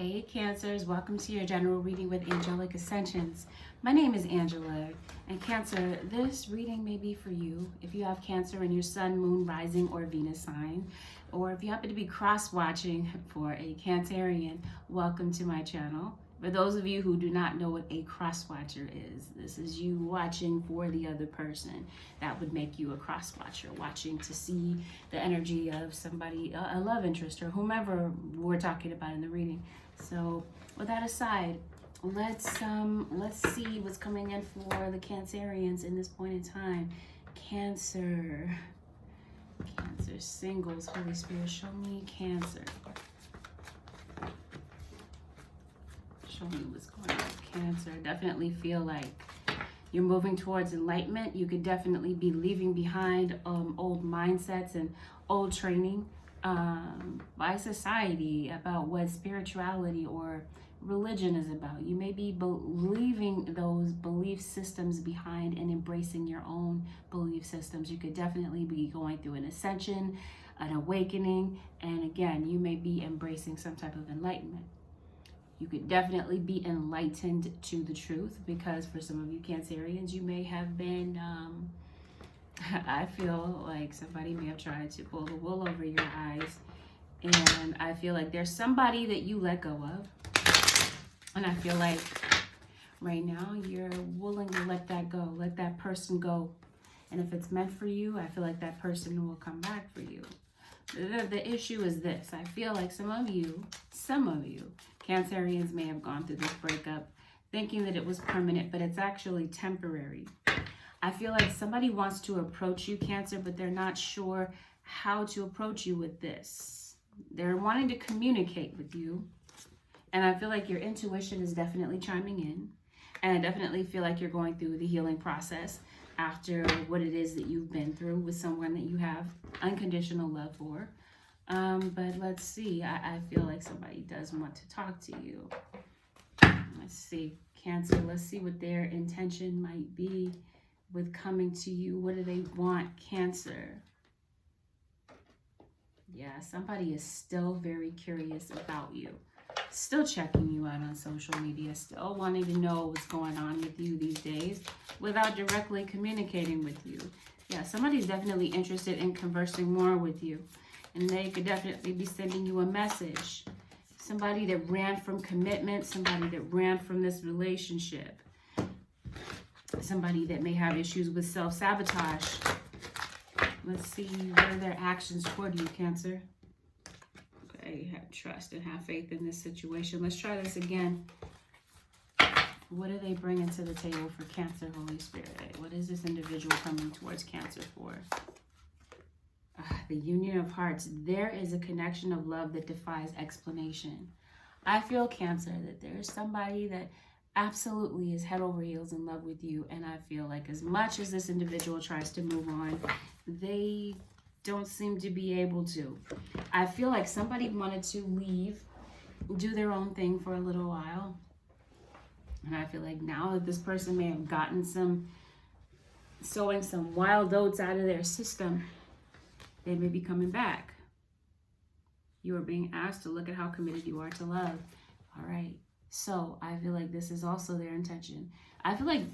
Hey Cancers, welcome to your general reading with Angelic Ascensions. My name is Angela, and Cancer, this reading may be for you if you have Cancer in your Sun, Moon, Rising, or Venus sign, or if you happen to be cross-watching for a Cancerian, welcome to my channel. For those of you who do not know what a cross-watcher is, this is you watching for the other person. That would make you a cross-watcher, watching to see the energy of somebody, a love interest, or whomever we're talking about in the reading. So with that aside, let's see what's coming in for the Cancerians in this point in time. Cancer singles, Holy Spirit, show me Cancer. Show me what's going on with Cancer. Definitely feel like you're moving towards enlightenment. You could definitely be leaving behind old mindsets and old training by society about what spirituality or religion is about. You may be leaving those belief systems behind and embracing your own belief systems. You could definitely be going through an ascension, an awakening, and again, you may be embracing some type of enlightenment. You could definitely be enlightened to the truth, because for some of you Cancerians, you may have been, I feel like somebody may have tried to pull the wool over your eyes. And I feel like there's somebody that you let go of. And I feel like right now you're willing to let that go, let that person go. And if it's meant for you, I feel like that person will come back for you. The issue is this. I feel like some of you Cancerians may have gone through this breakup thinking that it was permanent, but it's actually temporary. I feel like somebody wants to approach you, Cancer, but they're not sure how to approach you with this. They're wanting to communicate with you. And I feel like your intuition is definitely chiming in. And I definitely feel like you're going through the healing process after what it is that you've been through with someone that you have unconditional love for. But let's see, I feel like somebody does want to talk to you. Let's see, Cancer, let's see what their intention might be with coming to you. What do they want, Cancer? Yeah, somebody is still very curious about you. Still checking you out on social media, still wanting to know what's going on with you these days without directly communicating with you. Yeah, somebody's definitely interested in conversing more with you, and they could definitely be sending you a message. Somebody that ran from commitment, somebody that ran from this relationship, somebody that may have issues with self-sabotage. Let's see, what are their actions toward you, Cancer? Have trust and have faith in this situation. Let's try this again. What are they bringing to the table for Cancer, Holy Spirit? What is this individual coming towards Cancer for? The union of hearts. There is a connection of love that defies explanation. I feel, Cancer, that there is somebody that absolutely is head over heels in love with you. And I feel like as much as this individual tries to move on, they don't seem to be able to. I feel like somebody wanted to leave, do their own thing for a little while. And I feel like now that this person may have gotten sowing some wild oats out of their system, they may be coming back. You are being asked to look at how committed you are to love. All right. So I feel like this is also their intention. I feel like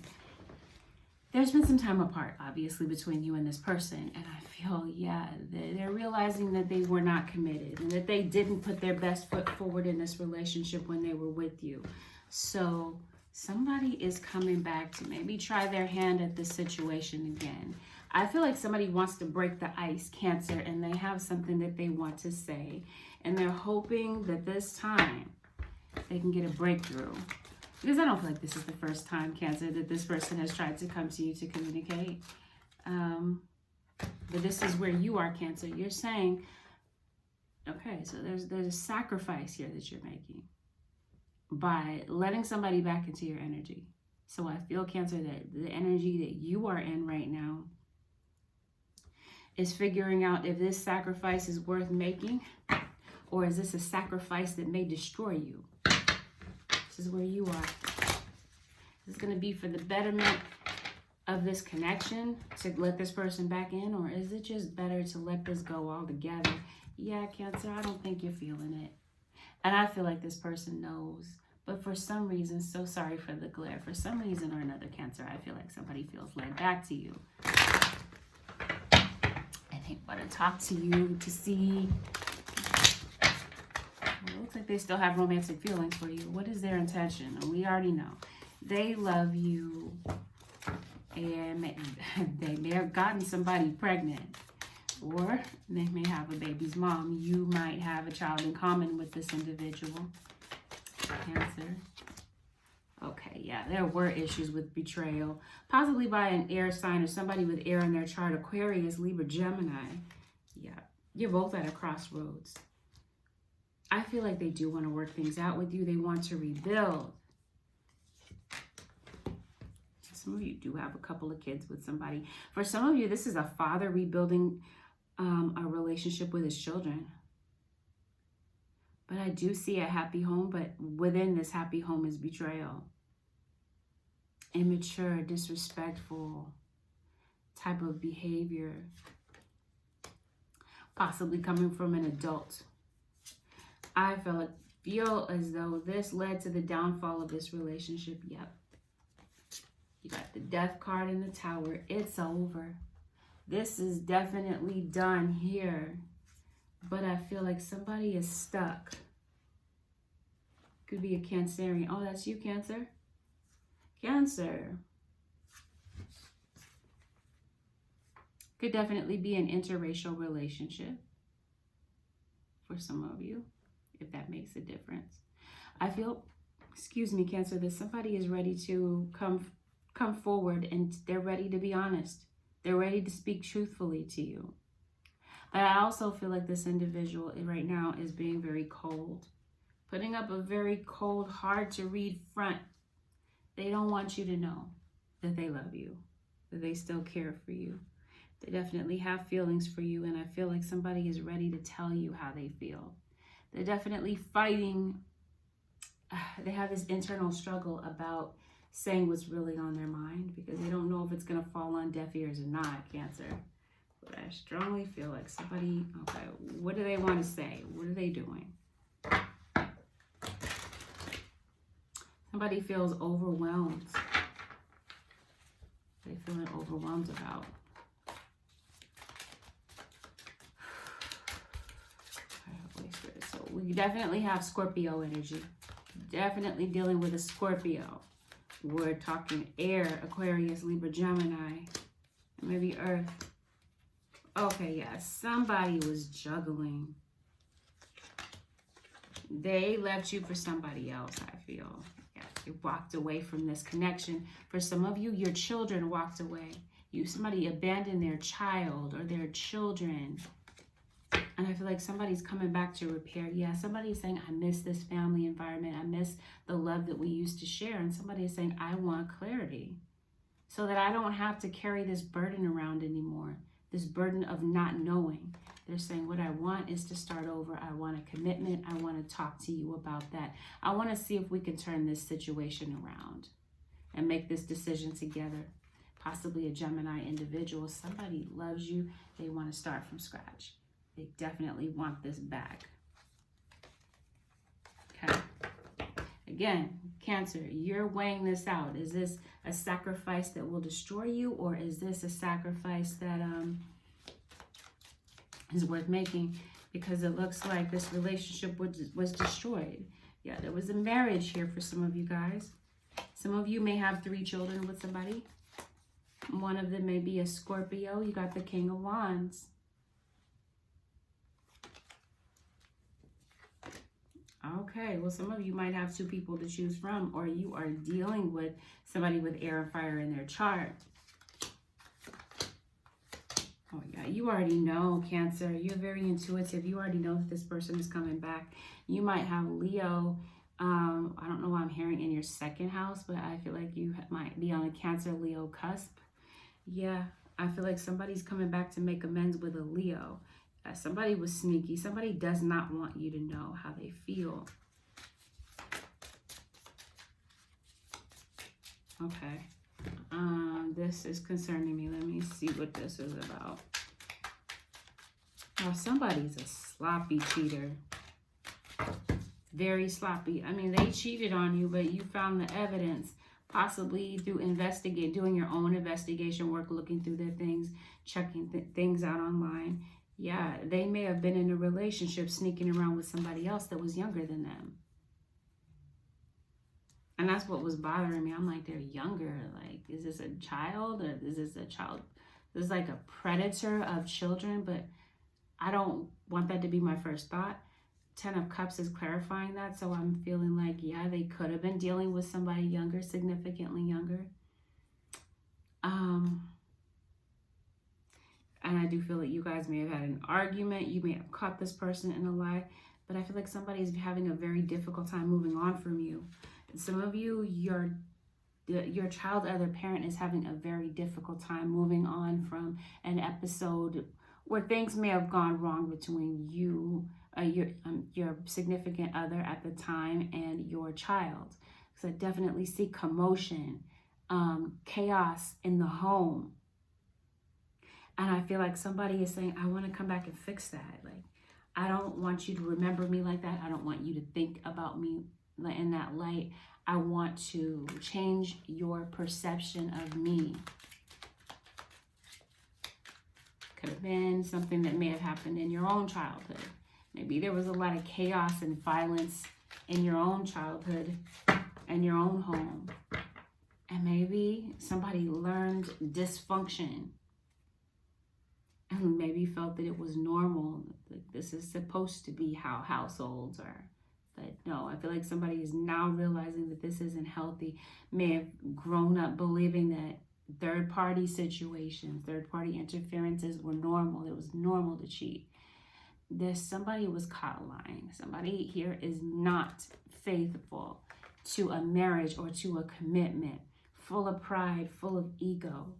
there's been some time apart, obviously, between you and this person. And I feel, yeah, they're realizing that they were not committed and that they didn't put their best foot forward in this relationship when they were with you. So somebody is coming back to maybe try their hand at this situation again. I feel like somebody wants to break the ice, Cancer, and they have something that they want to say. And they're hoping that this time they can get a breakthrough. Because I don't feel like this is the first time, Cancer, that this person has tried to come to you to communicate. But this is where you are, Cancer. You're saying, okay, so there's a sacrifice here that you're making by letting somebody back into your energy. So I feel, Cancer, that the energy that you are in right now is figuring out if this sacrifice is worth making, or is this a sacrifice that may destroy you? This is where you are. This is going to be for the betterment of this connection, to let this person back in, or is it just better to let this go altogether? Yeah, Cancer, I don't think you're feeling it. And I feel like this person knows. But for some reason, so sorry for the glare. For some reason or another, Cancer, I feel like somebody feels led back to you. And they want to talk to you to see. Well, it looks like they still have romantic feelings for you. What is their intention? And we already know. They love you. And they may have gotten somebody pregnant. Or they may have a baby's mom. You might have a child in common with this individual. Cancer. Okay, yeah, there were issues with betrayal, possibly by an air sign or somebody with air in their chart, Aquarius, Libra, Gemini. Yeah, you're both at a crossroads. I feel like they do want to work things out with you. They want to rebuild. Some of you do have a couple of kids with somebody. For some of you, this is a father rebuilding a relationship with his children. But I do see a happy home, but within this happy home is betrayal. Immature, disrespectful type of behavior. Possibly coming from an adult. I feel as though this led to the downfall of this relationship. Yep. You got the Death card in the Tower. It's over. This is definitely done here. But I feel like somebody is stuck. Could be a Cancerian. Oh, that's you, Cancer? Cancer. Could definitely be an interracial relationship for some of you, if that makes a difference. I feel, excuse me, Cancer, that somebody is ready to come forward and they're ready to be honest. They're ready to speak truthfully to you. But I also feel like this individual right now is being very cold. Putting up a very cold, hard to read front. They don't want you to know that they love you, that they still care for you. They definitely have feelings for you, and I feel like somebody is ready to tell you how they feel. They're definitely fighting. They have this internal struggle about saying what's really on their mind because they don't know if it's going to fall on deaf ears or not, Cancer. But I strongly feel like somebody, okay, what do they want to say? What are they doing? Somebody feels overwhelmed. They're feeling overwhelmed about. So we definitely have Scorpio energy. Definitely dealing with a Scorpio. We're talking air, Aquarius, Libra, Gemini, maybe Earth. Okay, yeah, somebody was juggling. They left you for somebody else, I feel. Yeah, they walked away from this connection. For some of you, your children walked away. Somebody abandoned their child or their children. And I feel like somebody's coming back to repair. Yeah, somebody's saying, I miss this family environment. I miss the love that we used to share. And somebody is saying, I want clarity so that I don't have to carry this burden around anymore. This burden of not knowing. They're saying, what I want is to start over. I want a commitment. I want to talk to you about that. I want to see if we can turn this situation around and make this decision together. Possibly a Gemini individual. Somebody loves you. They want to start from scratch. They definitely want this back. Okay. Again, Cancer, you're weighing this out. Is this a sacrifice that will destroy you, or is this a sacrifice that is worth making? Because it looks like this relationship was destroyed. Yeah, there was a marriage here for some of you guys. Some of you may have 3 children with somebody. One of them may be a Scorpio. You got the King of Wands. Okay, well, some of you might have 2 people to choose from, or you are dealing with somebody with air and fire in their chart. Oh, yeah, you already know, Cancer. You're very intuitive. You already know that this person is coming back. You might have Leo. I don't know why I'm hearing in your 2nd house, but I feel like you might be on a Cancer-Leo cusp. Yeah, I feel like somebody's coming back to make amends with a Leo. Somebody was sneaky. Somebody does not want you to know how they feel. Okay. This is concerning me. Let me see what this is about. Oh, somebody's a sloppy cheater. very sloppy. I mean, they cheated on you, but you found the evidence, possibly through doing your own investigation work, looking through their things, checking things out online. Yeah, they may have been in a relationship sneaking around with somebody else that was younger than them. And that's what was bothering me. I'm like, they're younger. Like, is this a child, or is this a child? This is like a predator of children, but I don't want that to be my first thought. 10 of Cups is clarifying that, so I'm feeling like, yeah, they could have been dealing with somebody younger, significantly younger. And I do feel that you guys may have had an argument. You may have caught this person in a lie, but I feel like somebody is having a very difficult time moving on from you. And some of you, your child other parent is having a very difficult time moving on from an episode where things may have gone wrong between you, your significant other at the time, and your child. So I definitely see commotion, chaos in the home. And I feel like somebody is saying, I want to come back and fix that. Like, I don't want you to remember me like that. I don't want you to think about me in that light. I want to change your perception of me. Could have been something that may have happened in your own childhood. Maybe there was a lot of chaos and violence in your own childhood and your own home. And maybe somebody learned dysfunction and maybe felt that it was normal. Like, this is supposed to be how households are. But no, I feel like somebody is now realizing that this isn't healthy. May have grown up believing that third-party situations, third-party interferences were normal. It was normal to cheat. Somebody was caught lying. Somebody here is not faithful to a marriage or to a commitment, full of pride, full of ego,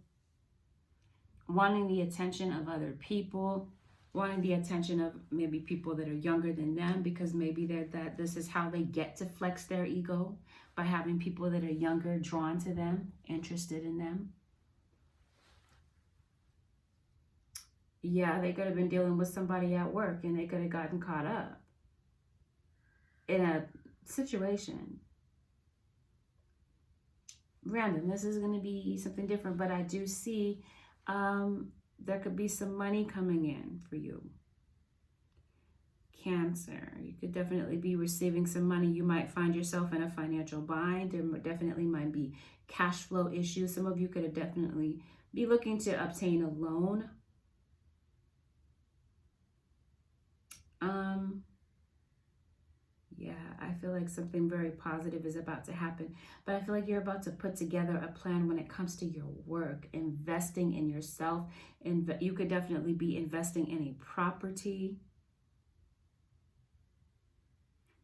wanting the attention of other people, wanting the attention of maybe people that are younger than them, because maybe this is how they get to flex their ego, by having people that are younger drawn to them, interested in them. Yeah, they could have been dealing with somebody at work and they could have gotten caught up in a situation. Random. This is going to be something different, but I do see there could be some money coming in for you. Cancer. You could definitely be receiving some money. You might find yourself in a financial bind. There definitely might be cash flow issues. Some of you could have definitely be looking to obtain a loan. Yeah, I feel like something very positive is about to happen, but I feel like you're about to put together a plan when it comes to your work, investing in yourself. And you could definitely be investing in a property.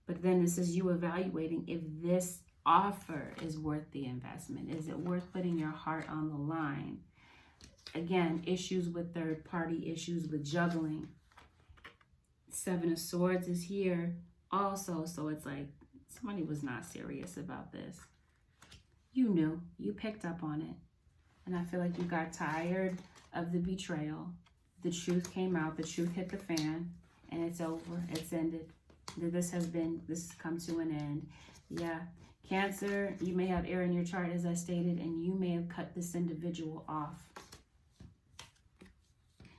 But then this is you evaluating if this offer is worth the investment. Is it worth putting your heart on the line? Again, issues with third party, issues with juggling. 7 of Swords is here also, so it's like somebody was not serious about this. You knew, you picked up on it, and I feel like you got tired of the betrayal. The truth came out, the truth hit the fan, and it's over, it's ended. This has come to an end. Yeah, Cancer, you may have air in your chart, as I stated, and you may have cut this individual off.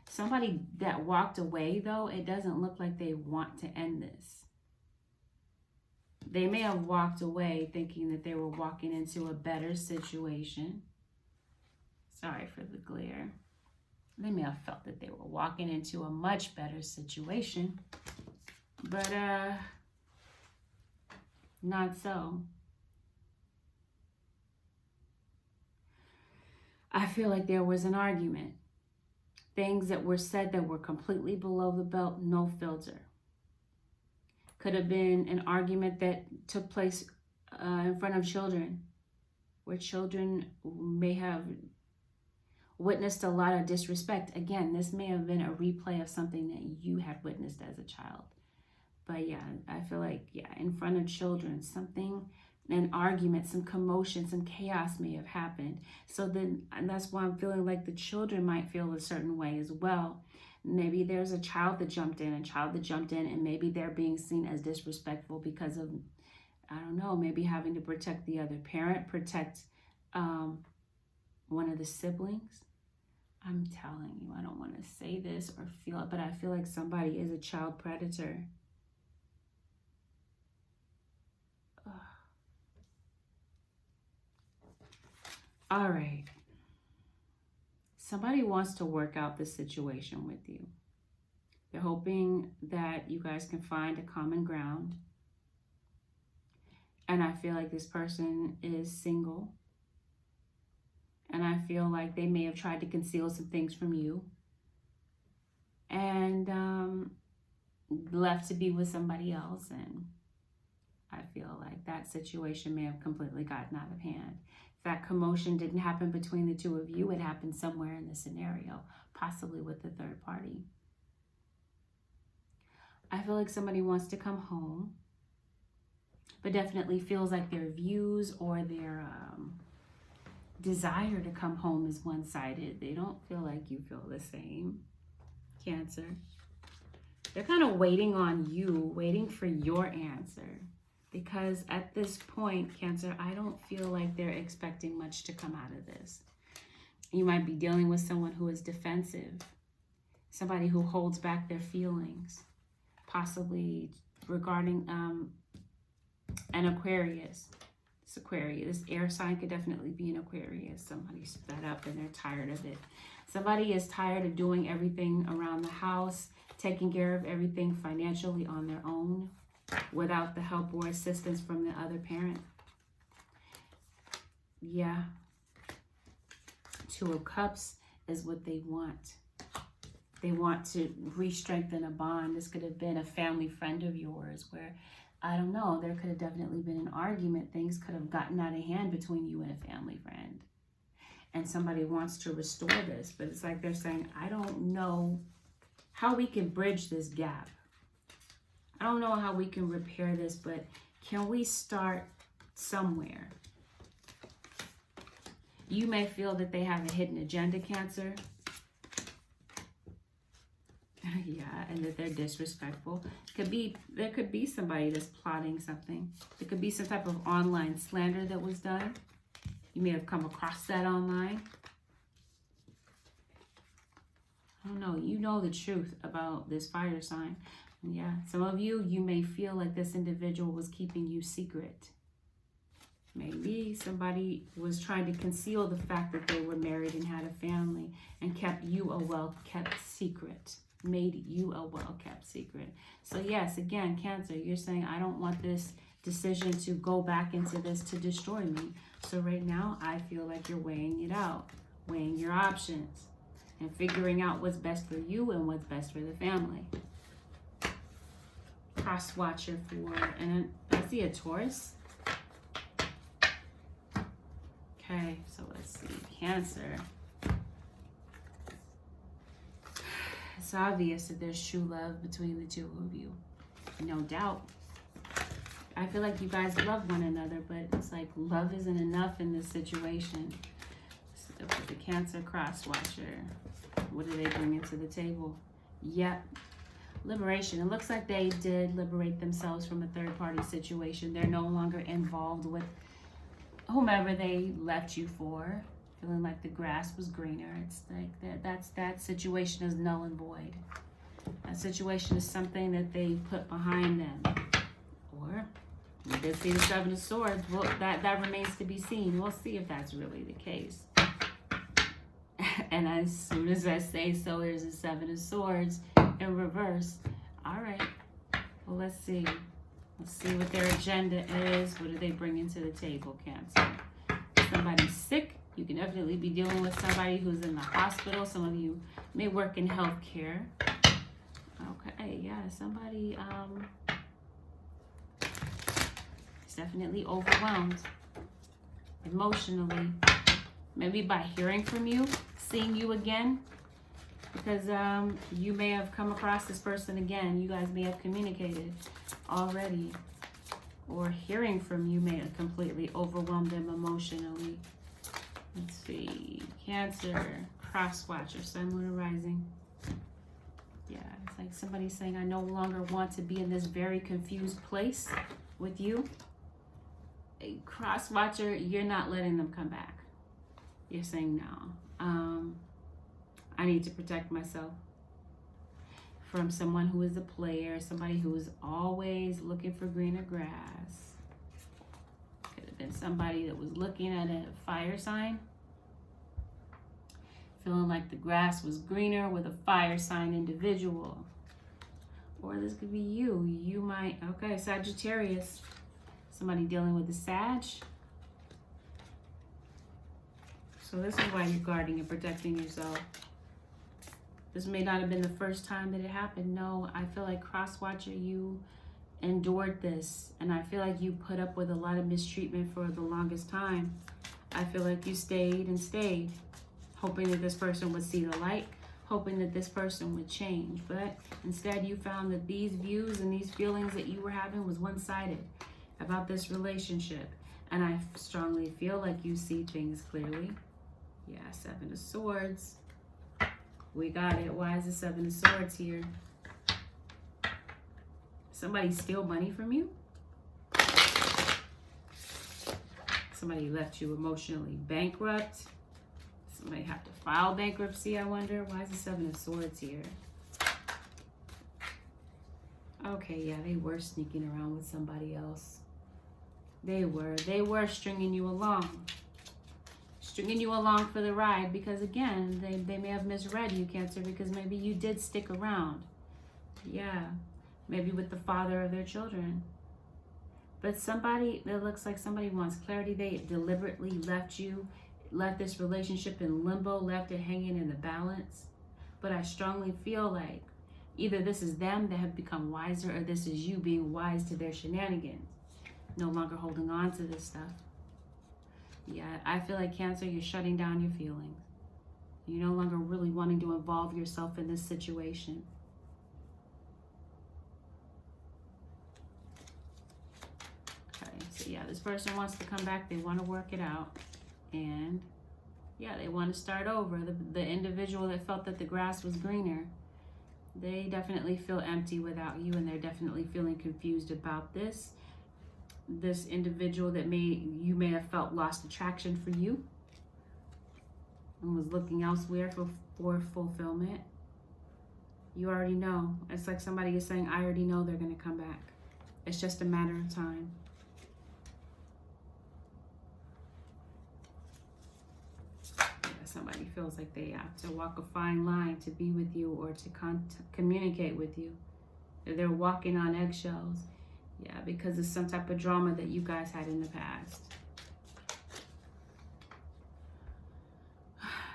Somebody that walked away, though, it doesn't look like they want to end this. They may have walked away thinking that they were walking into a better situation. Sorry for the glare. They may have felt that they were walking into a much better situation, but not so. I feel like there was an argument. Things that were said that were completely below the belt, no filter. Could have been an argument that took place in front of children, where children may have witnessed a lot of disrespect. Again, this may have been a replay of something that you had witnessed as a child. But yeah, I feel like, yeah, in front of children, an argument, some commotion, some chaos may have happened. So then, and that's why I'm feeling like the children might feel a certain way as well. Maybe there's a child that jumped in, and maybe they're being seen as disrespectful because of, I don't know, maybe having to protect the other parent, protect one of the siblings. I'm telling you, I don't want to say this or feel it, but I feel like somebody is a child predator. Ugh. All right. Somebody wants to work out this situation with you. They're hoping that you guys can find a common ground. And I feel like this person is single. And I feel like they may have tried to conceal some things from you. And left to be with somebody else. And I feel like that situation may have completely gotten out of hand. That commotion didn't happen between the two of you. It happened somewhere in the scenario, possibly with the third party. I feel like somebody wants to come home, but definitely feels like their views or their desire to come home is one-sided. They don't feel like you feel the same, Cancer. They're kind of waiting on you, waiting for your answer. Because at this point, Cancer, I don't feel like they're expecting much to come out of this. You might be dealing with someone who is defensive, somebody who holds back their feelings, possibly regarding an Aquarius. This Aquarius, this air sign could definitely be an Aquarius. Somebody's fed up and they're tired of it. Somebody is tired of doing everything around the house, taking care of everything financially on their own, without the help or assistance from the other parent. Yeah. Two of Cups is what they want. They want to re-strengthen a bond. This could have been a family friend of yours where, I don't know, there could have definitely been an argument. Things could have gotten out of hand between you and a family friend. And somebody wants to restore this, but it's like they're saying, I don't know how we can bridge this gap. I don't know how we can repair this, but can we start somewhere? You may feel that they have a hidden agenda, Cancer. Yeah, and that they're disrespectful. There could be somebody that's plotting something. There could be some type of online slander that was done. You may have come across that online. I don't know. You know the truth about this fire sign. Yeah, some of you may feel like this individual was keeping you secret. Maybe somebody was trying to conceal the fact that they were married and had a family and kept you a well-kept secret. Made you a well-kept secret. So yes, again, Cancer, you're saying, I don't want this decision to go back into this to destroy me. So right now, I feel like you're weighing it out, weighing your options, and figuring out what's best for you and what's best for the family. Cross watcher for, and I see a Taurus. Okay, so let's see, Cancer. It's obvious that there's true love between the two of you, no doubt. I feel like you guys love one another, but it's like love isn't enough in this situation. So for the Cancer cross watcher, what do they bring into the table? Yep. Liberation. It looks like they did liberate themselves from a third-party situation. They're no longer involved with whomever they left you for, feeling like the grass was greener. It's like that situation is null and void. That situation is something that they put behind them. Or you did see the Seven of Swords. Well, that remains to be seen. We'll see if that's really the case. And as soon as I say so, there's a Seven of Swords in reverse. All right. Well, let's see. Let's see what their agenda is. What do they bring into the table, Cancer? Somebody's sick. You can definitely be dealing with somebody who's in the hospital. Some of you may work in healthcare. Okay, yeah, somebody is definitely overwhelmed emotionally. Maybe by hearing from you, seeing you again, because you may have come across this person again. You guys may have communicated already, or hearing from you may have completely overwhelmed them emotionally. Let's see, Cancer, cross watcher, Sun, Moon, and Rising. Yeah, it's like somebody saying, I no longer want to be in this very confused place with you. A cross watcher, you're not letting them come back. You're saying no. I need to protect myself from someone who is a player, somebody who is always looking for greener grass. Could have been somebody that was looking at a fire sign, feeling like the grass was greener with a fire sign individual. Or this could be you. You might, okay, Sagittarius. Somebody dealing with a Sag. So this is why you're guarding and protecting yourself. This may not have been the first time that it happened. No, I feel like cross-watcher, you endured this. And I feel like you put up with a lot of mistreatment for the longest time. I feel like you stayed and stayed, hoping that this person would see the light, hoping that this person would change. But instead you found that these views and these feelings that you were having was one-sided about this relationship. And I strongly feel like you see things clearly. Yeah, Seven of Swords. We got it. Why is the Seven of Swords here? Somebody steal money from you? Somebody left you emotionally bankrupt? Somebody have to file bankruptcy, I wonder? Why is the Seven of Swords here? Okay, yeah, they were sneaking around with somebody else. They were stringing you along. Stringing you along for the ride because, again, they may have misread you, Cancer, because maybe you did stick around. Yeah, maybe with the father of their children. But somebody, it looks like somebody wants clarity. They deliberately left you, left this relationship in limbo, left it hanging in the balance. But I strongly feel like either this is them that have become wiser or this is you being wise to their shenanigans. No longer holding on to this stuff. Yeah, I feel like, Cancer, you're shutting down your feelings. You're no longer really wanting to involve yourself in this situation. Okay, so yeah, this person wants to come back. They want to work it out. And yeah, they want to start over. The individual that felt that the grass was greener, they definitely feel empty without you, and they're definitely feeling confused about this. This individual that you may have felt lost attraction for you and was looking elsewhere for fulfillment. You already know. It's like somebody is saying, I already know they're going to come back. It's just a matter of time. Yeah, somebody feels like they have to walk a fine line to be with you or to communicate with you. They're walking on eggshells. Yeah, because of some type of drama that you guys had in the past.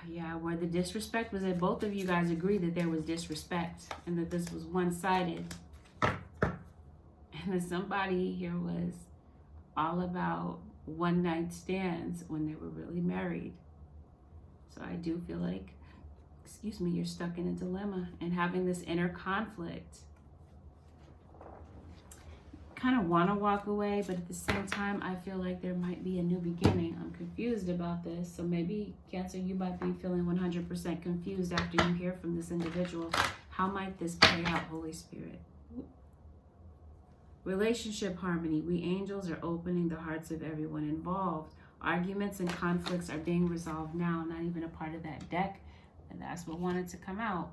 Yeah, where the disrespect was that both of you guys agreed that there was disrespect and that this was one-sided. And that somebody here was all about one-night stands when they were really married. So I do feel like, excuse me, you're stuck in a dilemma and having this inner conflict. Kind of want to walk away, but at the same time I feel like there might be a new beginning. I'm confused about this, so maybe, Cancer, you might be feeling 100% confused after you hear from this individual. How might this play out, Holy Spirit? Relationship harmony. We angels are opening the hearts of everyone involved. Arguments and conflicts are being resolved now, not even a part of that deck, and that's what wanted to come out.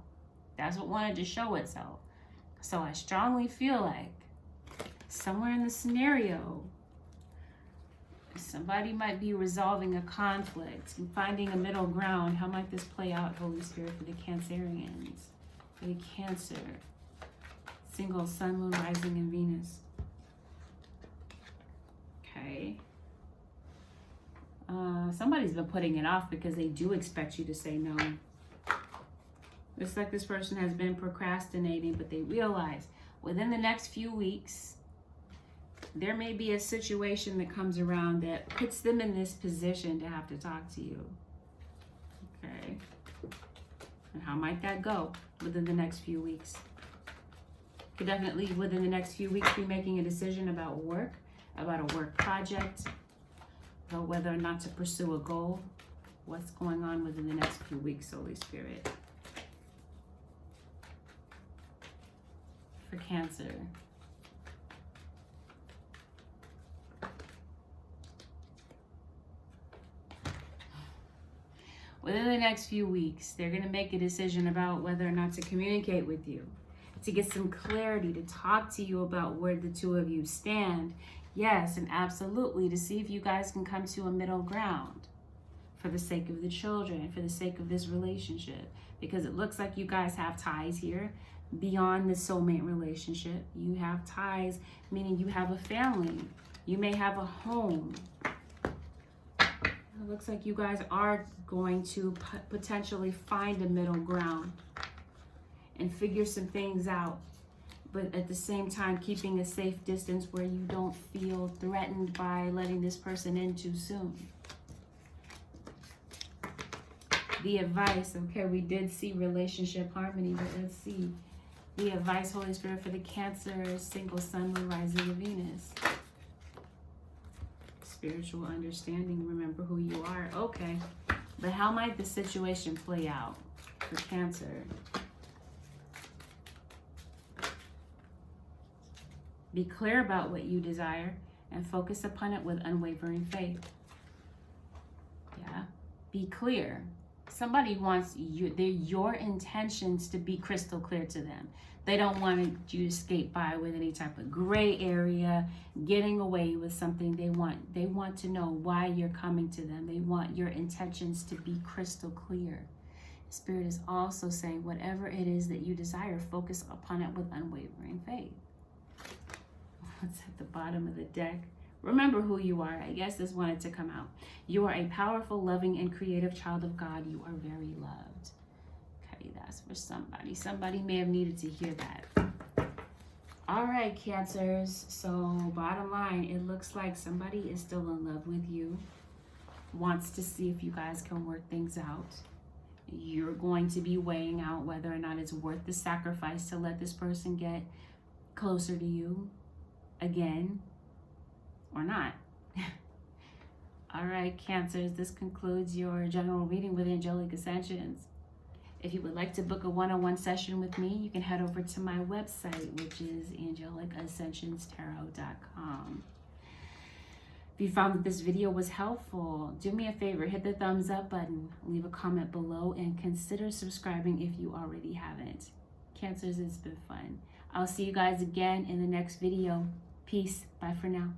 That's what wanted to show itself. So I strongly feel like somewhere in the scenario, somebody might be resolving a conflict and finding a middle ground. How might this play out, Holy Spirit, for the Cancerians? For the Cancer. Single sun, moon, rising, and Venus. Okay. Somebody's been putting it off because they do expect you to say no. It's like this person has been procrastinating, but they realize within the next few weeks, there may be a situation that comes around that puts them in this position to have to talk to you. Okay. And how might that go within the next few weeks? Could definitely within the next few weeks be making a decision about work, about a work project, about whether or not to pursue a goal. What's going on within the next few weeks, Holy Spirit? for Cancer. Within the next few weeks, they're going to make a decision about whether or not to communicate with you, to get some clarity, to talk to you about where the two of you stand. Yes, and absolutely, to see if you guys can come to a middle ground for the sake of the children, for the sake of this relationship. Because it looks like you guys have ties here beyond the soulmate relationship. You have ties, meaning you have a family. You may have a home. It looks like you guys are going to potentially find a middle ground and figure some things out, but at the same time keeping a safe distance where you don't feel threatened by letting this person in too soon. The advice, okay, we did see relationship harmony, but let's see the advice, Holy Spirit, for the Cancer single sun, moon, rising of Venus. Spiritual understanding, remember who you are. Okay, but how might the situation play out for Cancer? Be clear about what you desire and focus upon it with unwavering faith. Yeah, be clear. Somebody wants your intentions to be crystal clear to them. They don't want you to skate by with any type of gray area, getting away with something. They want to know why you're coming to them. They want your intentions to be crystal clear. Spirit is also saying, whatever it is that you desire, focus upon it with unwavering faith. What's at the bottom of the deck? Remember who you are. I guess this wanted to come out. You are a powerful, loving, and creative child of God. You are very loved. Okay, that's for somebody. Somebody may have needed to hear that. All right, Cancers. So bottom line, it looks like somebody is still in love with you, wants to see if you guys can work things out. You're going to be weighing out whether or not it's worth the sacrifice to let this person get closer to you again or not. All right, Cancers, this concludes your general reading with Angelic Ascensions. If you would like to book a one-on-one session with me, you can head over to my website, which is AngelicAscensionsTarot.com. If you found that this video was helpful, do me a favor, hit the thumbs up button, leave a comment below, and consider subscribing if you already haven't. Cancers, it's been fun. I'll see you guys again in the next video. Peace. Bye for now.